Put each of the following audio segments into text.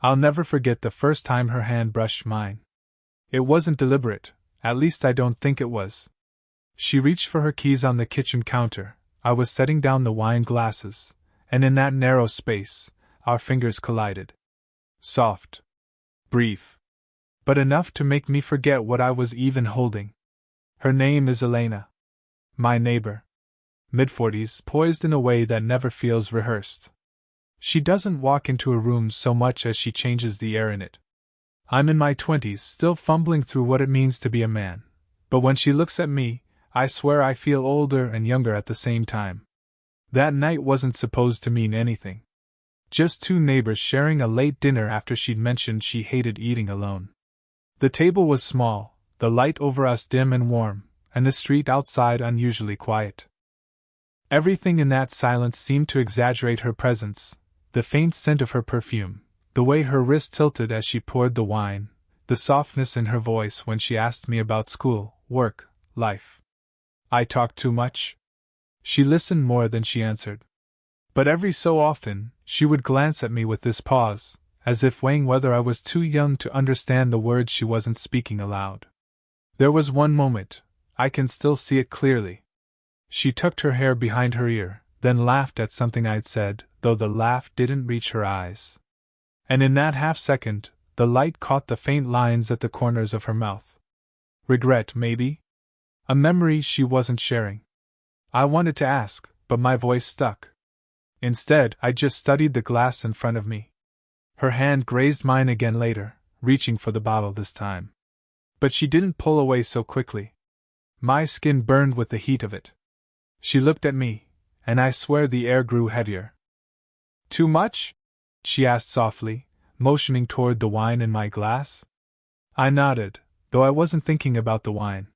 I'll never forget the first time her hand brushed mine. It wasn't deliberate, at least I don't think it was. She reached for her keys on the kitchen counter. I was setting down the wine glasses, and in that narrow space, our fingers collided. Soft. Brief. But enough to make me forget what I was even holding. Her name is Elena. My neighbor. Mid-40s, poised in a way that never feels rehearsed. She doesn't walk into a room so much as she changes the air in it. I'm in my 20s, still fumbling through what it means to be a man, but when she looks at me, I swear I feel older and younger at the same time. That night wasn't supposed to mean anything. Just two neighbors sharing a late dinner after she'd mentioned she hated eating alone. The table was small, the light over us dim and warm, and the street outside unusually quiet. Everything in that silence seemed to exaggerate her presence, the faint scent of her perfume, the way her wrist tilted as she poured the wine, the softness in her voice when she asked me about school, work, life. I talked too much? She listened more than she answered. But every so often, she would glance at me with this pause, as if weighing whether I was too young to understand the words she wasn't speaking aloud. There was one moment, I can still see it clearly. She tucked her hair behind her ear, then laughed at something I'd said, though the laugh didn't reach her eyes. And in that half-second, the light caught the faint lines at the corners of her mouth. Regret, maybe? A memory she wasn't sharing. I wanted to ask, but my voice stuck. Instead, I just studied the glass in front of me. Her hand grazed mine again later, reaching for the bottle this time. But she didn't pull away so quickly. My skin burned with the heat of it. She looked at me, and I swear the air grew heavier. Too much? She asked softly, motioning toward the wine in my glass. I nodded, though I wasn't thinking about the wine.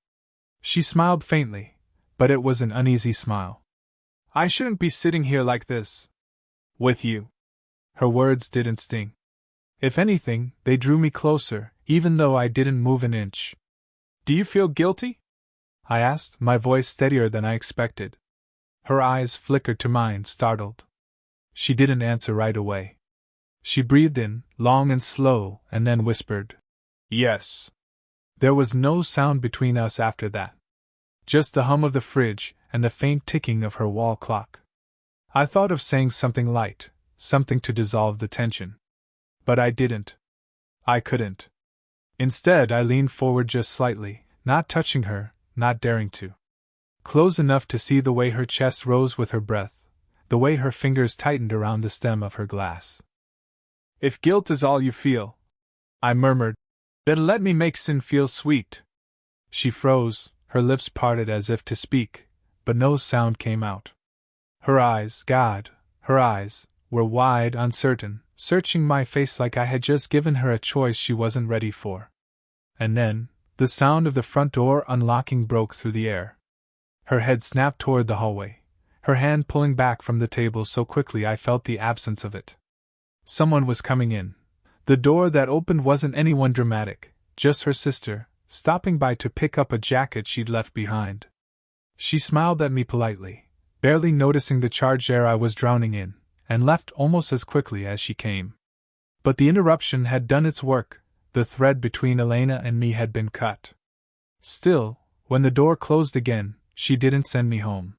She smiled faintly, but it was an uneasy smile. I shouldn't be sitting here like this. With you. Her words didn't sting. If anything, they drew me closer, even though I didn't move an inch. Do you feel guilty? I asked, my voice steadier than I expected. Her eyes flickered to mine, startled. She didn't answer right away. She breathed in, long and slow, and then whispered, "Yes." There was no sound between us after that. Just the hum of the fridge and the faint ticking of her wall clock. I thought of saying something light, something to dissolve the tension. But I didn't. I couldn't. Instead, I leaned forward just slightly, not touching her, not daring to. Close enough to see the way her chest rose with her breath, the way her fingers tightened around the stem of her glass. If guilt is all you feel, I murmured, then let me make sin feel sweet. She froze, her lips parted as if to speak, but no sound came out. Her eyes, God, her eyes, were wide, uncertain, searching my face like I had just given her a choice she wasn't ready for. And then, the sound of the front door unlocking broke through the air. Her head snapped toward the hallway, her hand pulling back from the table so quickly I felt the absence of it. Someone was coming in. The door that opened wasn't anyone dramatic, just her sister, stopping by to pick up a jacket she'd left behind. She smiled at me politely, barely noticing the charged air I was drowning in, and left almost as quickly as she came. But the interruption had done its work, the thread between Elena and me had been cut. Still, when the door closed again, she didn't send me home.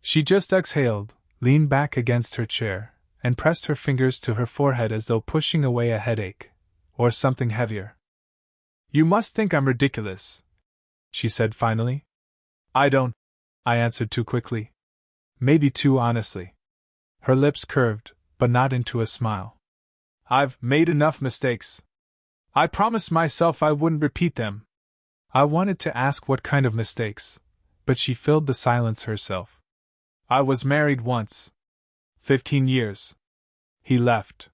She just exhaled, leaned back against her chair, and pressed her fingers to her forehead as though pushing away a headache, or something heavier. You must think I'm ridiculous, she said finally. I don't, I answered too quickly. Maybe too honestly. Her lips curved, but not into a smile. I've made enough mistakes. I promised myself I wouldn't repeat them. I wanted to ask what kind of mistakes, but she filled the silence herself. I was married once. 15 years. He left.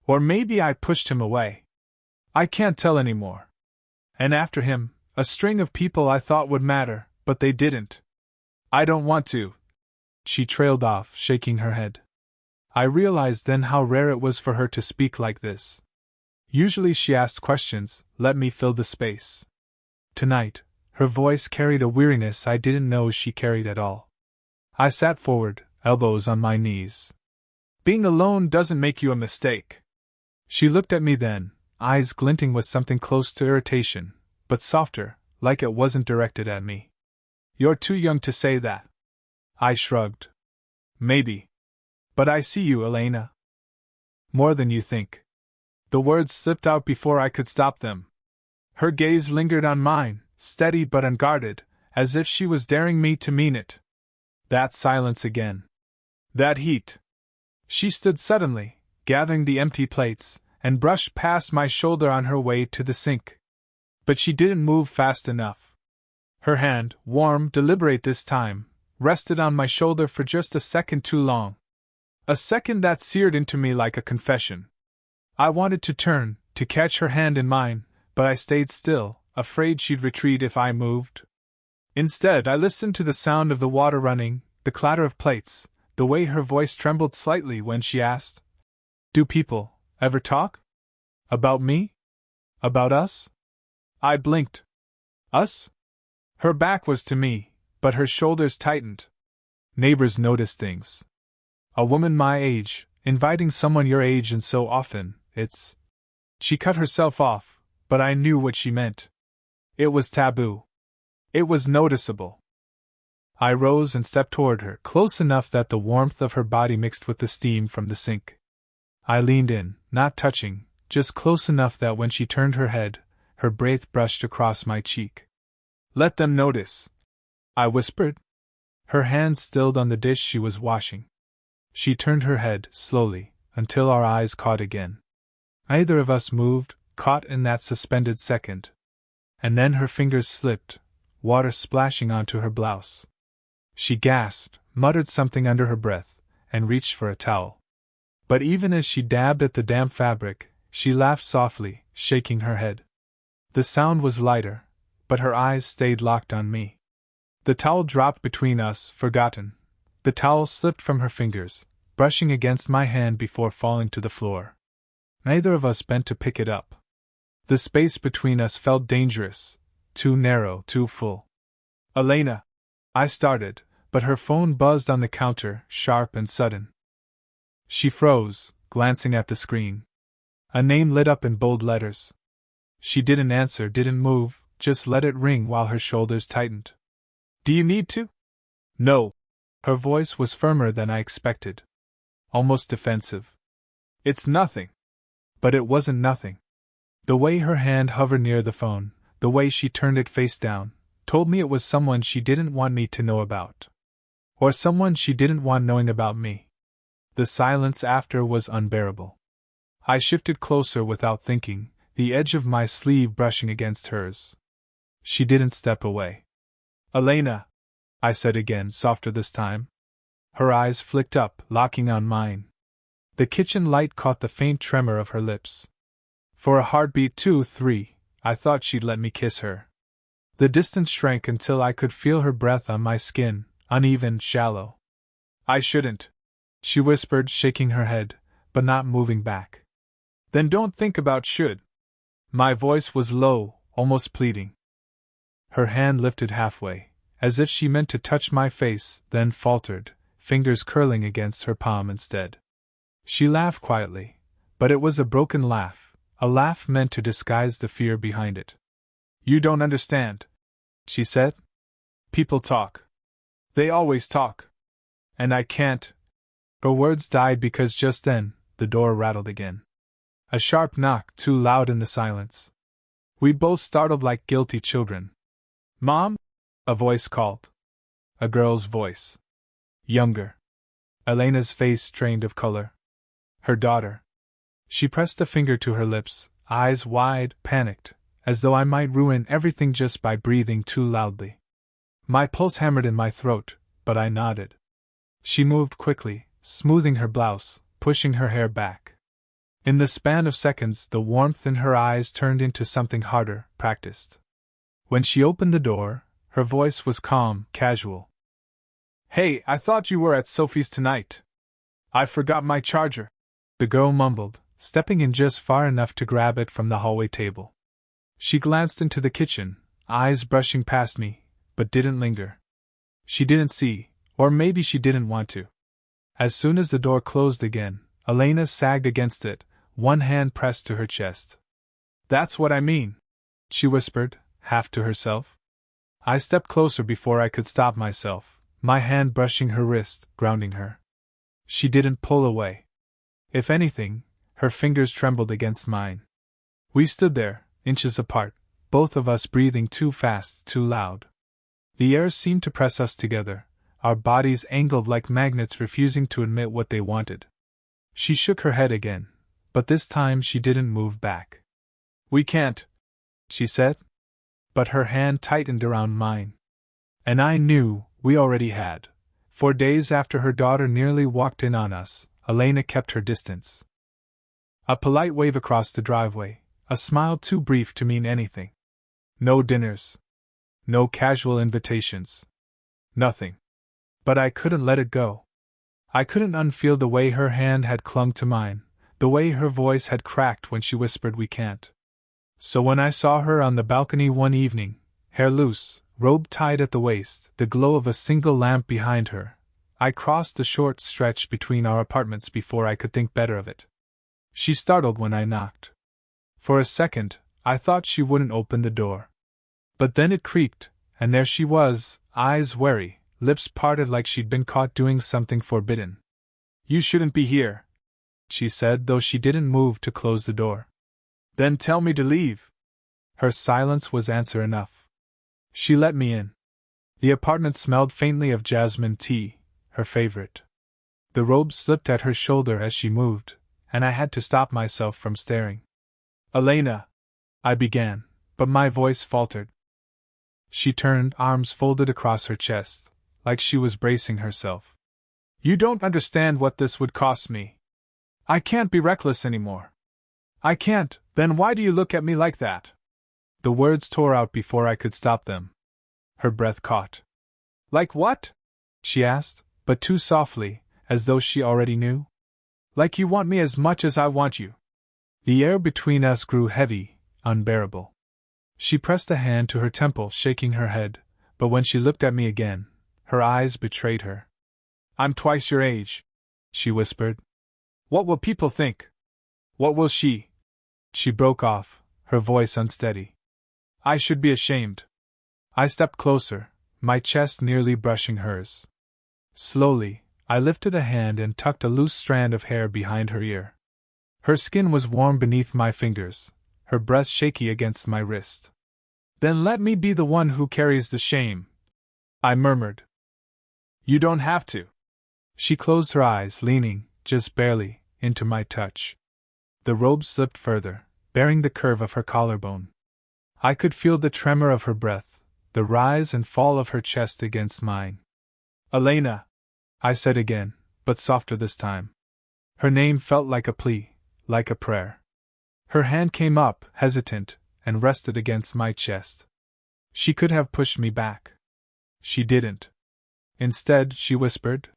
Or maybe I pushed him away. I can't tell anymore. And after him, a string of people I thought would matter, but they didn't. I don't want to. She trailed off, shaking her head. I realized then how rare it was for her to speak like this. Usually she asked questions, let me fill the space. Tonight, her voice carried a weariness I didn't know she carried at all. I sat forward, elbows on my knees. Being alone doesn't make you a mistake, She looked at me then, eyes glinting with something close to irritation, but softer, like it wasn't directed at me. You're too young to say that. I shrugged. Maybe. But I see you, Elena. More than you think. The words slipped out before I could stop them. Her gaze lingered on mine, steady but unguarded, as if she was daring me to mean it. That silence again. That heat. She stood suddenly, gathering the empty plates, and brushed past my shoulder on her way to the sink. But she didn't move fast enough. Her hand, warm, deliberate this time, rested on my shoulder for just a second too long. A second that seared into me like a confession. I wanted to turn, to catch her hand in mine, but I stayed still, afraid she'd retreat if I moved. Instead, I listened to the sound of the water running, the clatter of plates, the way her voice trembled slightly when she asked, "Do people ever talk? About me? About us?" I blinked. Us? Her back was to me, but her shoulders tightened. Neighbors notice things. A woman my age, inviting someone your age, and so often, it's... She cut herself off, but I knew what she meant. It was taboo. It was noticeable. I rose and stepped toward her, close enough that the warmth of her body mixed with the steam from the sink. I leaned in, not touching, just close enough that when she turned her head, her breath brushed across my cheek. "Let them notice," I whispered. Her hand stilled on the dish she was washing. She turned her head, slowly, until our eyes caught again. Neither of us moved, caught in that suspended second. And then her fingers slipped, water splashing onto her blouse. She gasped, muttered something under her breath, and reached for a towel. But even as she dabbed at the damp fabric, she laughed softly, shaking her head. The sound was lighter, but her eyes stayed locked on me. The towel dropped between us, forgotten. The towel slipped from her fingers, brushing against my hand before falling to the floor. Neither of us bent to pick it up. The space between us felt dangerous, too narrow, too full. "Elena," I started, but her phone buzzed on the counter, sharp and sudden. She froze, glancing at the screen. A name lit up in bold letters. She didn't answer, didn't move, just let it ring while her shoulders tightened. "Do you need to?" "No." Her voice was firmer than I expected. Almost defensive. "It's nothing." But it wasn't nothing. The way her hand hovered near the phone, the way she turned it face down, told me it was someone she didn't want me to know about. Or someone she didn't want knowing about me. The silence after was unbearable. I shifted closer without thinking, the edge of my sleeve brushing against hers. She didn't step away. "Elena," I said again, softer this time. Her eyes flicked up, locking on mine. The kitchen light caught the faint tremor of her lips. For a heartbeat, 2, 3, I thought she'd let me kiss her. The distance shrank until I could feel her breath on my skin, uneven, shallow. "I shouldn't," she whispered, shaking her head, but not moving back. "Then don't think about should." My voice was low, almost pleading. Her hand lifted halfway, as if she meant to touch my face, then faltered, fingers curling against her palm instead. She laughed quietly, but it was a broken laugh, a laugh meant to disguise the fear behind it. "You don't understand," she said. "People talk. They always talk. And I can't." Her words died because just then, the door rattled again. A sharp knock, too loud in the silence. We both startled like guilty children. "Mom?" a voice called. A girl's voice. Younger. Elena's face strained of color. Her daughter. She pressed a finger to her lips, eyes wide, panicked, as though I might ruin everything just by breathing too loudly. My pulse hammered in my throat, but I nodded. She moved quickly, smoothing her blouse, pushing her hair back. In the span of seconds, the warmth in her eyes turned into something harder, practiced. When she opened the door, her voice was calm, casual. "Hey, I thought you were at Sophie's tonight. I forgot my charger," the girl mumbled, stepping in just far enough to grab it from the hallway table. She glanced into the kitchen, eyes brushing past me, but didn't linger. She didn't see, or maybe she didn't want to. As soon as the door closed again, Elena sagged against it, one hand pressed to her chest. "That's what I mean," she whispered, half to herself. I stepped closer before I could stop myself, my hand brushing her wrist, grounding her. She didn't pull away. If anything, her fingers trembled against mine. We stood there, inches apart, both of us breathing too fast, too loud. The air seemed to press us together, our bodies angled like magnets refusing to admit what they wanted. She shook her head again, but this time she didn't move back. "We can't," she said. But her hand tightened around mine. And I knew we already had. For days after her daughter nearly walked in on us, Elena kept her distance. A polite wave across the driveway, a smile too brief to mean anything. No dinners. No casual invitations. Nothing. But I couldn't let it go. I couldn't unfeel the way her hand had clung to mine, the way her voice had cracked when she whispered "we can't." So when I saw her on the balcony one evening, hair loose, robe tied at the waist, the glow of a single lamp behind her, I crossed the short stretch between our apartments before I could think better of it. She startled when I knocked. For a second, I thought she wouldn't open the door. But then it creaked, and there she was, eyes wary, lips parted like she'd been caught doing something forbidden. "You shouldn't be here," she said, though she didn't move to close the door. "Then tell me to leave." Her silence was answer enough. She let me in. The apartment smelled faintly of jasmine tea, her favorite. The robe slipped at her shoulder as she moved, and I had to stop myself from staring. "Elena," I began, but my voice faltered. She turned, arms folded across her chest, like she was bracing herself. "You don't understand what this would cost me. I can't be reckless anymore. I can't." "Then why do you look at me like that?" The words tore out before I could stop them. Her breath caught. "Like what?" she asked, but too softly, as though she already knew. "Like you want me as much as I want you." The air between us grew heavy, unbearable. She pressed a hand to her temple, shaking her head, but when she looked at me again, her eyes betrayed her. "I'm twice your age," she whispered. "What will people think? What will she—" She broke off, her voice unsteady. "I should be ashamed." I stepped closer, my chest nearly brushing hers. Slowly, I lifted a hand and tucked a loose strand of hair behind her ear. Her skin was warm beneath my fingers, her breath shaky against my wrist. "Then let me be the one who carries the shame," I murmured. "You don't have to." She closed her eyes, leaning, just barely, into my touch. The robe slipped further, bearing the curve of her collarbone. I could feel the tremor of her breath, the rise and fall of her chest against mine. "Elena," I said again, but softer this time. Her name felt like a plea, like a prayer. Her hand came up, hesitant, and rested against my chest. She could have pushed me back. She didn't. Instead, she whispered,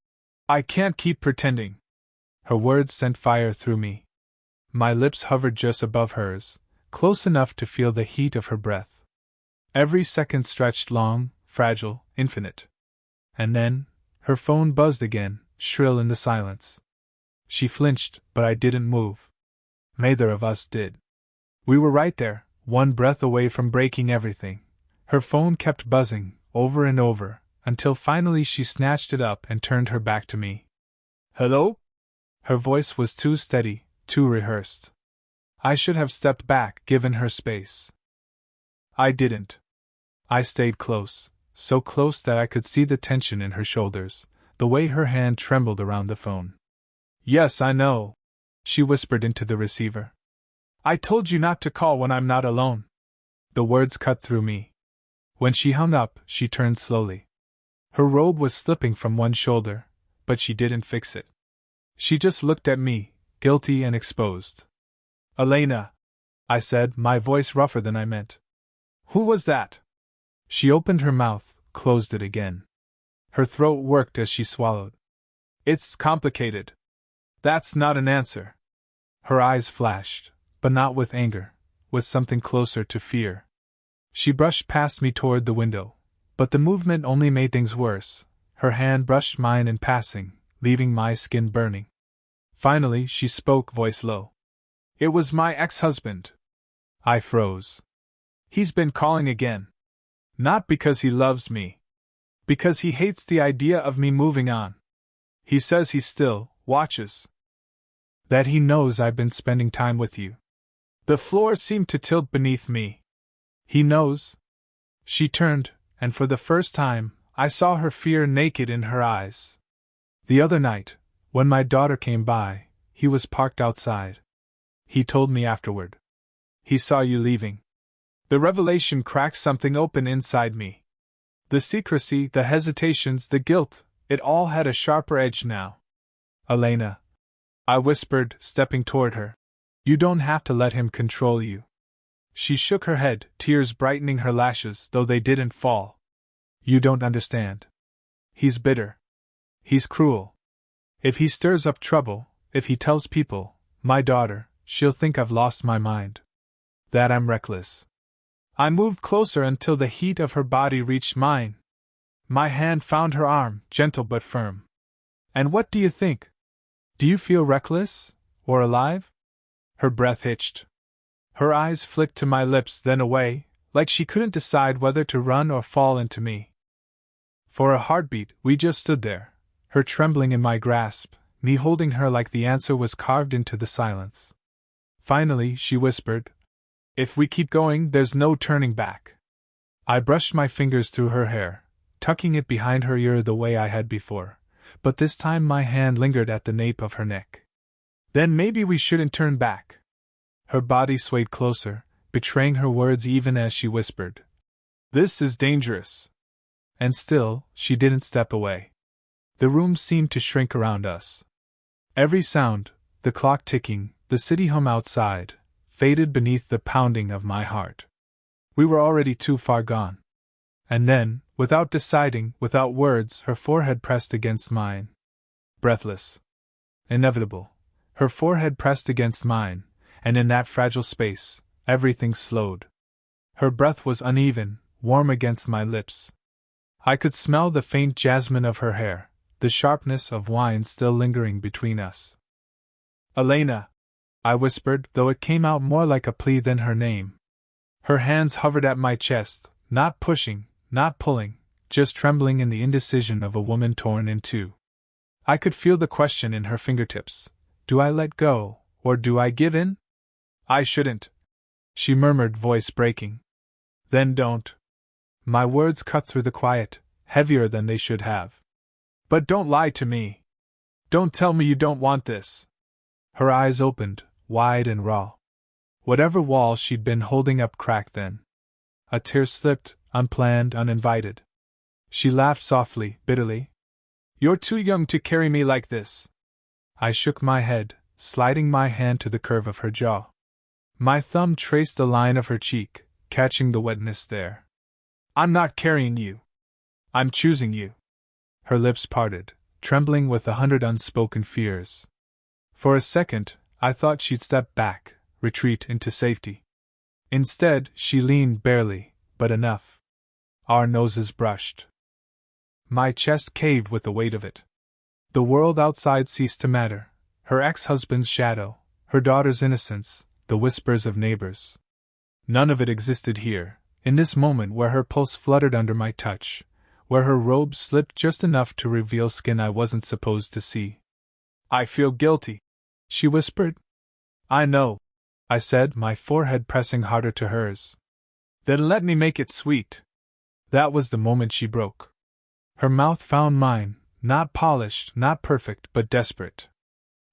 "I can't keep pretending." Her words sent fire through me. My lips hovered just above hers, close enough to feel the heat of her breath. Every second stretched long, fragile, infinite. And then, her phone buzzed again, shrill in the silence. She flinched, but I didn't move. Neither of us did. We were right there, one breath away from breaking everything. Her phone kept buzzing, over and over, until finally she snatched it up and turned her back to me. "Hello?" Her voice was too steady, too rehearsed. I should have stepped back, given her space. I didn't. I stayed close, so close that I could see the tension in her shoulders, the way her hand trembled around the phone. "Yes, I know," she whispered into the receiver. "I told you not to call when I'm not alone." The words cut through me. When she hung up, she turned slowly. Her robe was slipping from one shoulder, but she didn't fix it. She just looked at me, guilty and exposed. "Elena," I said, my voice rougher than I meant. "Who was that?" She opened her mouth, closed it again. Her throat worked as she swallowed. "It's complicated." "That's not an answer." Her eyes flashed, but not with anger, with something closer to fear. She brushed past me toward the window, but the movement only made things worse. Her hand brushed mine in passing, leaving my skin burning. Finally, she spoke, voice low. It was my ex-husband. I froze. He's been calling again. Not because he loves me. Because he hates the idea of me moving on. He says he still watches. That he knows I've been spending time with you. The floor seemed to tilt beneath me. He knows? She turned, and for the first time, I saw her fear naked in her eyes. The other night, when my daughter came by, he was parked outside. He told me afterward. He saw you leaving. The revelation cracked something open inside me. The secrecy, the hesitations, the guilt, it all had a sharper edge now. Elena, I whispered, stepping toward her. You don't have to let him control you. She shook her head, tears brightening her lashes, though they didn't fall. You don't understand. He's bitter. He's cruel. If he stirs up trouble, if he tells people, my daughter, she'll think I've lost my mind. That I'm reckless. I moved closer until the heat of her body reached mine. My hand found her arm, gentle but firm. And what do you think? Do you feel reckless? Or alive? Her breath hitched. Her eyes flicked to my lips, then away, like she couldn't decide whether to run or fall into me. For a heartbeat, we just stood there, her trembling in my grasp, me holding her like the answer was carved into the silence. Finally, she whispered, If we keep going, there's no turning back. I brushed my fingers through her hair, tucking it behind her ear the way I had before, but this time my hand lingered at the nape of her neck. Then maybe we shouldn't turn back. Her body swayed closer, betraying her words even as she whispered, This is dangerous. And still, she didn't step away. The room seemed to shrink around us. Every sound, the clock ticking, the city hum outside, faded beneath the pounding of my heart. We were already too far gone. And then, without deciding, without words, her forehead pressed against mine. Breathless. Inevitable. Her forehead pressed against mine, and in that fragile space, everything slowed. Her breath was uneven, warm against my lips. I could smell the faint jasmine of her hair, the sharpness of wine still lingering between us. Elena, I whispered, though it came out more like a plea than her name. Her hands hovered at my chest, not pushing, not pulling, just trembling in the indecision of a woman torn in two. I could feel the question in her fingertips. Do I let go, or do I give in? I shouldn't, she murmured, voice breaking. Then don't. My words cut through the quiet, heavier than they should have. But don't lie to me. Don't tell me you don't want this. Her eyes opened, wide and raw. Whatever wall she'd been holding up cracked then. A tear slipped, unplanned, uninvited. She laughed softly, bitterly. You're too young to carry me like this. I shook my head, sliding my hand to the curve of her jaw. My thumb traced the line of her cheek, catching the wetness there. I'm not carrying you. I'm choosing you. Her lips parted, trembling with 100 unspoken fears. For a second, I thought she'd step back, retreat into safety. Instead, she leaned barely, but enough. Our noses brushed. My chest caved with the weight of it. The world outside ceased to matter, her ex-husband's shadow, her daughter's innocence, the whispers of neighbors. None of it existed here, in this moment where her pulse fluttered under my touch, where her robe slipped just enough to reveal skin I wasn't supposed to see. I feel guilty, she whispered. I know, I said, my forehead pressing harder to hers. Then let me make it sweet. That was the moment she broke. Her mouth found mine, not polished, not perfect, but desperate.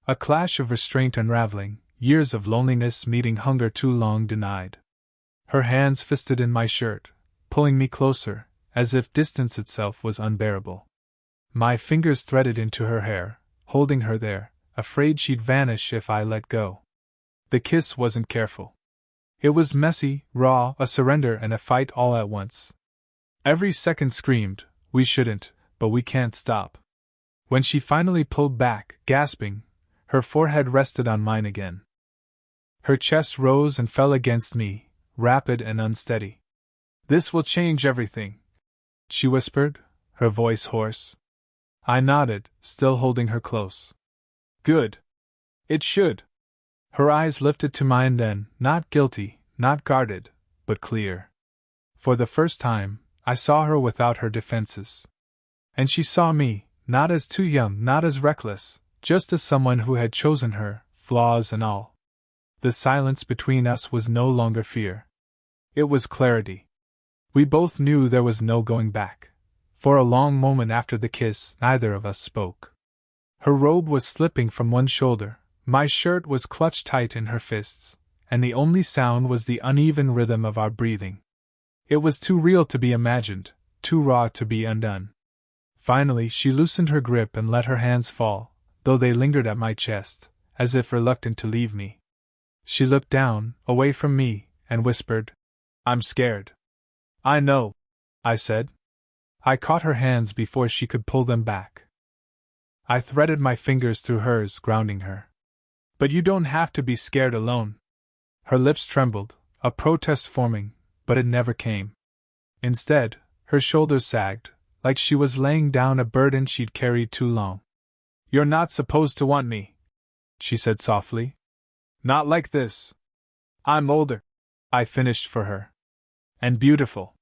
A clash of restraint unraveling, years of loneliness meeting hunger too long denied. Her hands fisted in my shirt, pulling me closer, as if distance itself was unbearable. My fingers threaded into her hair, holding her there, afraid she'd vanish if I let go. The kiss wasn't careful. It was messy, raw, a surrender and a fight all at once. Every second screamed, we shouldn't, but we can't stop. When she finally pulled back, gasping, her forehead rested on mine again. Her chest rose and fell against me, rapid and unsteady. This will change everything, she whispered, her voice hoarse. I nodded, still holding her close. Good. It should. Her eyes lifted to mine then, not guilty, not guarded, but clear. For the first time, I saw her without her defenses. And she saw me, not as too young, not as reckless, just as someone who had chosen her, flaws and all. The silence between us was no longer fear. It was clarity. We both knew there was no going back. For a long moment after the kiss, neither of us spoke. Her robe was slipping from one shoulder, my shirt was clutched tight in her fists, and the only sound was the uneven rhythm of our breathing. It was too real to be imagined, too raw to be undone. Finally, she loosened her grip and let her hands fall, though they lingered at my chest, as if reluctant to leave me. She looked down, away from me, and whispered, "I'm scared." "I know," I said. I caught her hands before she could pull them back. I threaded my fingers through hers, grounding her. "But you don't have to be scared alone." Her lips trembled, a protest forming, but it never came. Instead, her shoulders sagged, like she was laying down a burden she'd carried too long. "You're not supposed to want me," she said softly. "Not like this. I'm older," I finished for her. "And beautiful.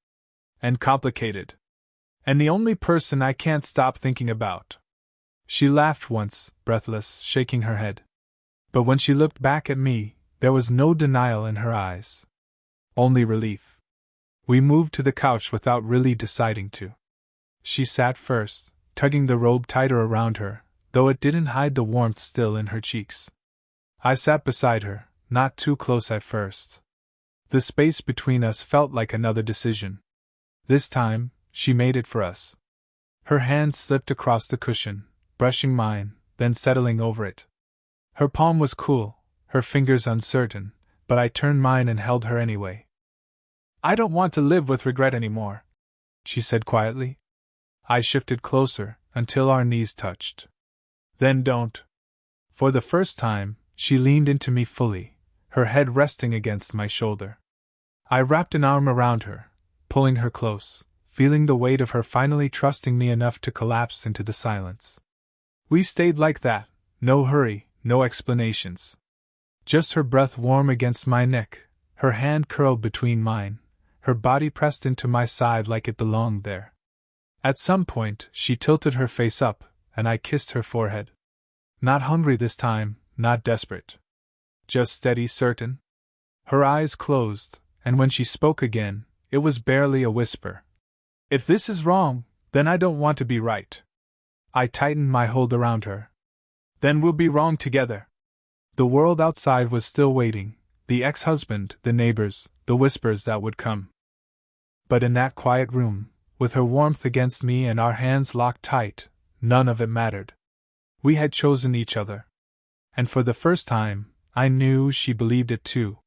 And complicated. And the only person I can't stop thinking about." She laughed once, breathless, shaking her head. But when she looked back at me, there was no denial in her eyes. Only relief. We moved to the couch without really deciding to. She sat first, tugging the robe tighter around her, though it didn't hide the warmth still in her cheeks. I sat beside her, not too close at first. The space between us felt like another decision. This time, she made it for us. Her hand slipped across the cushion, brushing mine, then settling over it. Her palm was cool, her fingers uncertain, but I turned mine and held her anyway. "I don't want to live with regret anymore," she said quietly. I shifted closer, until our knees touched. "Then don't." For the first time, she leaned into me fully, her head resting against my shoulder. I wrapped an arm around her, pulling her close, feeling the weight of her finally trusting me enough to collapse into the silence. We stayed like that, no hurry, no explanations. Just her breath warm against my neck, her hand curled between mine, her body pressed into my side like it belonged there. At some point, she tilted her face up, and I kissed her forehead. Not hungry this time, not desperate. Just steady, certain. Her eyes closed, and when she spoke again, it was barely a whisper. "If this is wrong, then I don't want to be right." I tightened my hold around her. "Then we'll be wrong together." The world outside was still waiting, the ex-husband, the neighbors, the whispers that would come. But in that quiet room, with her warmth against me and our hands locked tight, none of it mattered. We had chosen each other. And for the first time, I knew she believed it too.